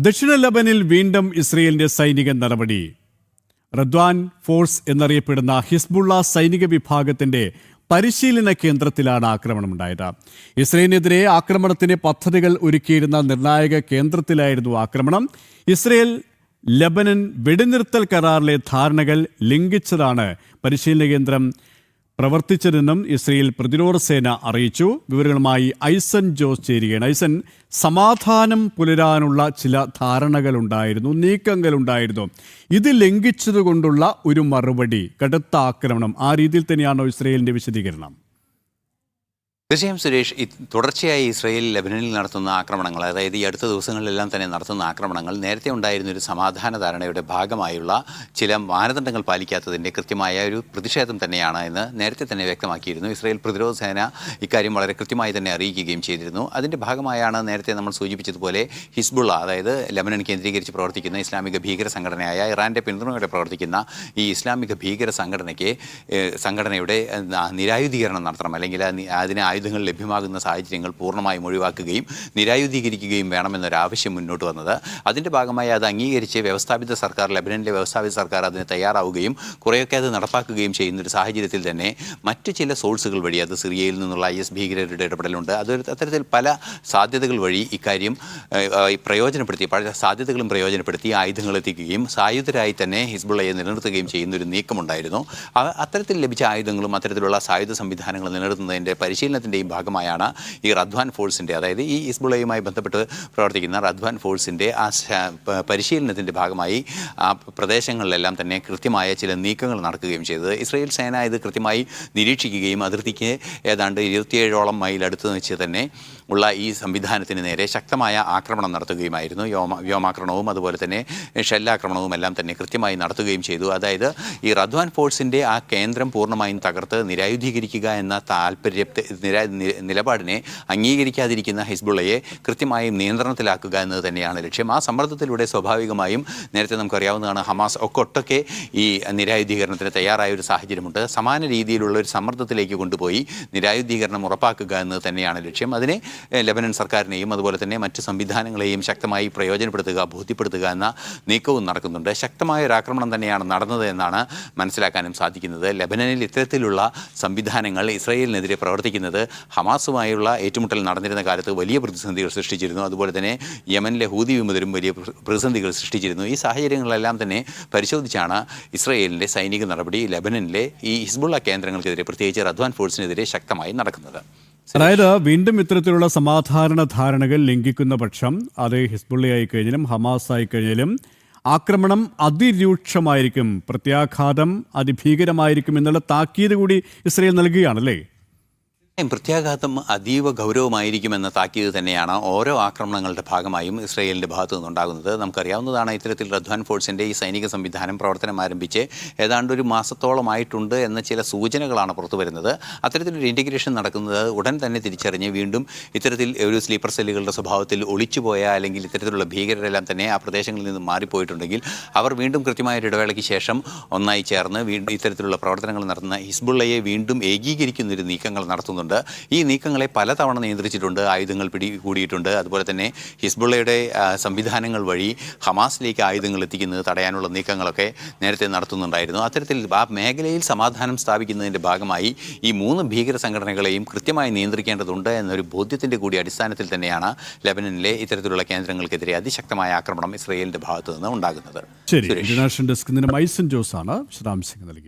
ദക്ഷിണ ലബനിൽ വീണ്ടും ഇസ്രയേലിന്റെ സൈനിക നടപടി. റദ്വാൻ ഫോഴ്സ് എന്നറിയപ്പെടുന്ന ഹിസ്ബുള്ള സൈനിക വിഭാഗത്തിന്റെ പരിശീലന കേന്ദ്രത്തിലാണ് ആക്രമണമുണ്ടായത്. ഇസ്രയേലിനെതിരെ ആക്രമണത്തിന് പദ്ധതികൾ ഒരുക്കിയിരുന്ന നിർണായക കേന്ദ്രത്തിലായിരുന്നു ആക്രമണം. ഇസ്രയേൽ ലബനൻ വെടിനിർത്തൽ കരാറിലെ ധാരണകൾ ലംഘിച്ചതാണ് പരിശീലന കേന്ദ്രം പ്രവർത്തിച്ചതെന്നും ഇസ്രയേൽ പ്രതിരോധ സേന അറിയിച്ചു. വിവരങ്ങളുമായി ഐസൻ ജോസ് ചേരുകയാണ്. ഐസൻ, സമാധാനം പുലരാനുള്ള ചില ധാരണകളുണ്ടായിരുന്നു, നീക്കങ്ങളുണ്ടായിരുന്നു. ഇത് ലംഘിച്ചതുകൊണ്ടുള്ള ഒരു മറുപടി, കടുത്ത ആക്രമണം, ആ രീതിയിൽ തന്നെയാണോ ഇസ്രയേലിന്റെ വിശദീകരണം? തീർച്ചയായും സുരേഷ്, തുടർച്ചയായി ഇസ്രയേൽ ലബനനിൽ നടത്തുന്ന ആക്രമണങ്ങൾ, അതായത് ഈ അടുത്ത ദിവസങ്ങളിലെല്ലാം തന്നെ നടത്തുന്ന ആക്രമണങ്ങൾ നേരത്തെ ഉണ്ടായിരുന്ന ഒരു സമാധാന ധാരണയുടെ ഭാഗമായുള്ള ചില മാനദണ്ഡങ്ങൾ പാലിക്കാത്തതിൻ്റെ കൃത്യമായ ഒരു പ്രതിഷേധം തന്നെയാണ് എന്ന് നേരത്തെ തന്നെ വ്യക്തമാക്കിയിരുന്നു. ഇസ്രയേൽ പ്രതിരോധ സേന ഇക്കാര്യം വളരെ കൃത്യമായി തന്നെ അറിയിക്കുകയും ചെയ്തിരുന്നു. അതിൻ്റെ ഭാഗമായാണ് നേരത്തെ നമ്മൾ സൂചിപ്പിച്ചതുപോലെ ഹിസ്ബുള്ള, അതായത് ലബനൻ കേന്ദ്രീകരിച്ച് പ്രവർത്തിക്കുന്ന ഇസ്ലാമിക ഭീകര സംഘടനയായ ഇറാൻ്റെ പിന്തുണയോടെ പ്രവർത്തിക്കുന്ന ഈ ഇസ്ലാമിക ഭീകര സംഘടനയുടെ നിരായുധീകരണം നടത്തണം, അല്ലെങ്കിൽ അതിന് ആയുധങ്ങൾ ലഭ്യമാകുന്ന സാഹചര്യങ്ങൾ പൂർണ്ണമായും ഒഴിവാക്കുകയും നിരായുധീകരിക്കുകയും വേണമെന്നൊരാവശ്യം മുന്നോട്ട് വന്നത്. അതിൻ്റെ ഭാഗമായി അത് അംഗീകരിച്ച് വ്യവസ്ഥാപിത സർക്കാർ, ലബനനിലെ വ്യവസ്ഥാപിത സർക്കാർ അതിന് തയ്യാറാവുകയും കുറേയൊക്കെ അത് നടപ്പാക്കുകയും ചെയ്യുന്നൊരു സാഹചര്യത്തിൽ തന്നെ മറ്റു ചില സോഴ്സുകൾ വഴി, അത് സിറിയയിൽ നിന്നുള്ള IS ഭീകരരുടെ ഇടപെടലുണ്ട്, അത്തരത്തിൽ പല സാധ്യതകൾ വഴി ഇക്കാര്യം പ്രയോജനപ്പെടുത്തി, പല സാധ്യതകളും പ്രയോജനപ്പെടുത്തി ആയുധങ്ങൾ എത്തിക്കുകയും സായുധരായി തന്നെ ഹിസ്ബുള്ളയെ നിലനിർത്തുകയും ചെയ്യുന്നൊരു നീക്കമുണ്ടായിരുന്നു. അത്തരത്തിൽ ലഭിച്ച ആയുധങ്ങളും അത്തരത്തിലുള്ള സായുധ സംവിധാനങ്ങൾ നിലനിർത്തുന്നതിൻ്റെ പരിശീലനത്തിൻ്റെയും ഭാഗമായാണ് ഈ റദ്വാൻ ഫോഴ്സിൻ്റെ, അതായത് ഈ ഹിസ്ബുള്ളയുമായി ബന്ധപ്പെട്ട് പ്രവർത്തിക്കുന്ന റദ്വാൻ ഫോഴ്സിൻ്റെ ആ പരിശീലനത്തിൻ്റെ ഭാഗമായി ആ പ്രദേശങ്ങളിലെല്ലാം തന്നെ കൃത്യമായ ചില നീക്കങ്ങൾ നടക്കുകയും ചെയ്തത്. ഇസ്രയേൽ സേന ഇത് കൃത്യമായി നിരീക്ഷിക്കുകയും അതിർത്തിക്ക് ഏതാണ്ട് 27ഓളം മൈൽ അടുത്ത് വെച്ച് തന്നെ ഉള്ള ഈ സംവിധാനത്തിന് നേരെ ശക്തമായ ആക്രമണം നടത്തുകയുമായിരുന്നു. വ്യോമാക്രമണവും അതുപോലെ തന്നെ ഷെല്ലാക്രമണവും എല്ലാം തന്നെ കൃത്യമായി നടത്തുകയും ചെയ്തു. അതായത് ഈ റദ്വാൻ ഫോഴ്സിൻ്റെ ആ കേന്ദ്രം പൂർണ്ണമായും തകർത്ത് നിരായുധീകരിക്കുക എന്ന നിലപാടിനെ അംഗീകരിക്കാതിരിക്കുന്ന ഹിസ്ബുള്ളയെ കൃത്യമായും നിയന്ത്രണത്തിലാക്കുക എന്നത് തന്നെയാണ് ലക്ഷ്യം. ആ സമ്മർദ്ദത്തിലൂടെ സ്വാഭാവികമായും നേരത്തെ നമുക്കറിയാവുന്നതാണ്, ഹമാസ് ഒട്ടൊക്കെ ഈ നിരായുധീകരണത്തിന് തയ്യാറായ ഒരു സാഹചര്യമുണ്ട്. സമാന രീതിയിലുള്ള ഒരു സമ്മർദ്ദത്തിലേക്ക് കൊണ്ടുപോയി നിരായുധീകരണം ഉറപ്പാക്കുക എന്നത് തന്നെയാണ് ലക്ഷ്യം. അതിനെ ലബനൻ സർക്കാരിനെയും അതുപോലെ തന്നെ മറ്റ് സംവിധാനങ്ങളെയും ശക്തമായി പ്രയോജനപ്പെടുത്തുക, ബോധ്യപ്പെടുത്തുക എന്ന നീക്കവും നടക്കുന്നുണ്ട്. ശക്തമായ ഒരു ആക്രമണം തന്നെയാണ് നടന്നത് എന്നാണ് മനസ്സിലാക്കാനും സാധിക്കുന്നത്. ലബനനിൽ ഇത്തരത്തിലുള്ള സംവിധാനങ്ങൾ ഇസ്രായേലിനെതിരെ പ്രവർത്തിക്കുന്നത് ഹമാസുമായുള്ള ഏറ്റുമുട്ടൽ നടന്നിരുന്ന കാലത്ത് വലിയ പ്രതിസന്ധികൾ സൃഷ്ടിച്ചിരുന്നു. അതുപോലെ തന്നെ യമനിലെ ഹൂതി വിമതരും വലിയ പ്രതിസന്ധികൾ സൃഷ്ടിച്ചിരുന്നു. ഈ സാഹചര്യങ്ങളെല്ലാം തന്നെ പരിശോധിച്ചാണ് ഇസ്രായേലിൻ്റെ സൈനിക നടപടി ലബനനിലെ ഈ ഹിസ്ബുള്ള കേന്ദ്രങ്ങൾക്കെതിരെ, പ്രത്യേകിച്ച് റദ്വാൻ ഫോഴ്സിനെതിരെ ശക്തമായി നടക്കുന്നത്. അതായത് വീണ്ടും ഇത്തരത്തിലുള്ള സമാധാന ധാരണകൾ ലംഘിക്കുന്ന പക്ഷം, അത് ഹിസ്ബുള്ളയായി കഴിഞ്ഞാലും ഹമാസ് ആയി കഴിഞ്ഞാലും ആക്രമണം അതിരൂക്ഷമായിരിക്കും, പ്രത്യാഘാതം അതിഭീകരമായിരിക്കും എന്നുള്ള താക്കീത് കൂടി ഇസ്രയേൽ നൽകുകയാണല്ലേ? പ്രത്യാഘാതം അതീവ ഗൗരവമായിരിക്കുമെന്ന താക്കീത് തന്നെയാണ് ഓരോ ആക്രമണങ്ങളുടെ ഭാഗമായും ഇസ്രയേലിൻ്റെ ഭാഗത്തു നിന്നുണ്ടാകുന്നത്. നമുക്കറിയാവുന്നതാണ്, ഇത്തരത്തിൽ റദ്വാൻ ഫോഴ്സിൻ്റെ ഈ സൈനിക സംവിധാനം പ്രവർത്തനം ആരംഭിച്ച് ഏതാണ്ട് ഒരു മാസത്തോളമായിട്ടുണ്ട് എന്ന ചില സൂചനകളാണ് പുറത്തു വരുന്നത്. അത്തരത്തിലൊരു ഇൻറ്റിഗ്രേഷൻ നടക്കുന്നത് ഉടൻ തന്നെ തിരിച്ചറിഞ്ഞ് വീണ്ടും ഇത്തരത്തിൽ ഒരു സ്ലീപ്പർ സെല്ലുകളുടെ സ്വഭാവത്തിൽ ഒളിച്ചുപോയ, അല്ലെങ്കിൽ ഇത്തരത്തിലുള്ള ഭീകരരെല്ലാം തന്നെ ആ പ്രദേശങ്ങളിൽ നിന്ന് മാറിപ്പോയിട്ടുണ്ടെങ്കിൽ അവർ വീണ്ടും കൃത്യമായ ഒരു ഇടവേളയ്ക്ക് ശേഷം ഒന്നായി ചേർന്ന് വീണ്ടും ഇത്തരത്തിലുള്ള പ്രവർത്തനങ്ങൾ നടത്തുന്ന ഹിസ്ബുള്ളയെ വീണ്ടും ഏകീകരിക്കുന്നൊരു നീക്കങ്ങൾ നടത്തുന്നുണ്ട്. ഈ നീക്കങ്ങളെ പലതവണ നിയന്ത്രിച്ചിട്ടുണ്ട്, ആയുധങ്ങൾ പിടികൂടിയിട്ടുണ്ട്. അതുപോലെ തന്നെ ഹിസ്ബുള്ളയുടെ സംവിധാനങ്ങൾ വഴി ഹമാസിലേക്ക് ആയുധങ്ങൾ എത്തിക്കുന്നത് തടയാനുള്ള നീക്കങ്ങളൊക്കെ നേരത്തെ നടത്തുന്നുണ്ടായിരുന്നു. അത്തരത്തിൽ ആ മേഖലയിൽ സമാധാനം സ്ഥാപിക്കുന്നതിൻ്റെ ഭാഗമായി ഈ 3 ഭീകര സംഘടനകളെയും കൃത്യമായി നിയന്ത്രിക്കേണ്ടതുണ്ട് എന്നൊരു ബോധ്യത്തിൻ്റെ കൂടി അടിസ്ഥാനത്തിൽ തന്നെയാണ് ലബനനിലെ ഇത്തരത്തിലുള്ള കേന്ദ്രങ്ങൾക്കെതിരെ അതിശക്തമായ ആക്രമണം ഇസ്രയേലിൻ്റെ ഭാഗത്തു നിന്ന് ഉണ്ടാകുന്നത്. ശരി, ഇന്റർനാഷണൽ ഡെസ്കിൽ നിന്ന് ഐസൻ ജോസ് ആണ് വിശദാംശങ്ങൾ നൽകിയത്.